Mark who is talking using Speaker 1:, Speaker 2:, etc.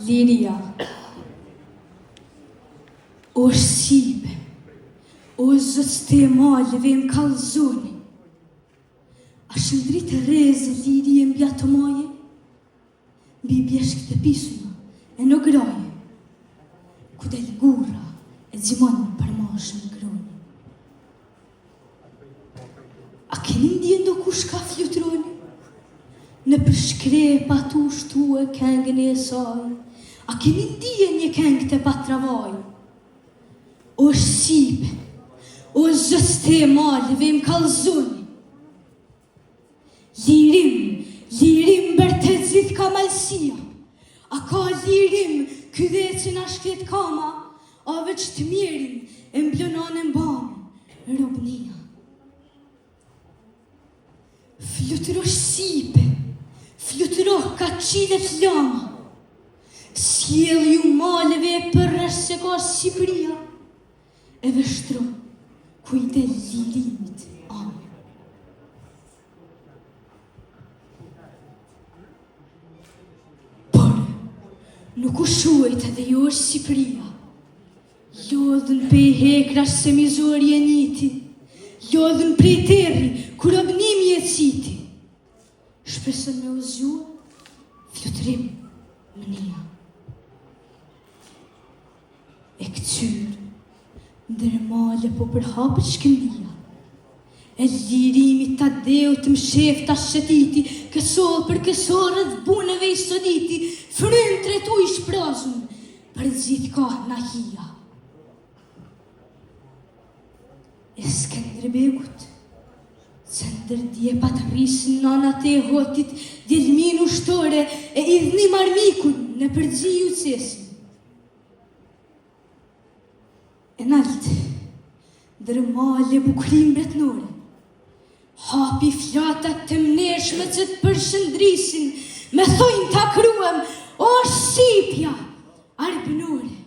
Speaker 1: liria. O shqipe, o zëtë të malëve më kalzoni, a shëndrit e rezë liri e mbja të maje, bi bjeshk të pisuna e në graje, ku del gura e dzimonë për mashën groni. A keni ndjen do kush ka flutroni? Në përshkrepa tu shtu e këngën e saj, a keni ndjen një këngë të patravaj? O shqipe, o zëste e malëve më kalzoni, lirim bërtet zit ka malsia, a ka lirim këdhe që na shkret kama, a veç të mirin e mblonon e mbanë robnia. Fluturo shqipe, fluturo ka qilet lama, sjell ju malëve përresh se ka Shqipëria, edhe shtro ku i del lirimit amë. Por, nuk u shuajt edhe jo është Shqipëria, lodhën pe i hekrash se mizori e njiti, lodhën prej terri, kur obnimi e citi, shpresën me uzjua, flutrim mënia. E këtyrë, ndër male po përhapët shkëndia, e lirimi ta deu të mshef ta shëtiti, kësor për kësorët buneve i soditi, frym tretu i shprazun, për gjithë ka nahia. E Skënderbegut, cëndër dje patrisë nanat e hotit, djelmin ushtore e idhni marmikun në përgjiju cesin. E naltë, dërmale bukrim bretnore, hapi flatat të mneshme që të përshëndrisin, me thojnë ta kruem, o Shqipja, arbënore.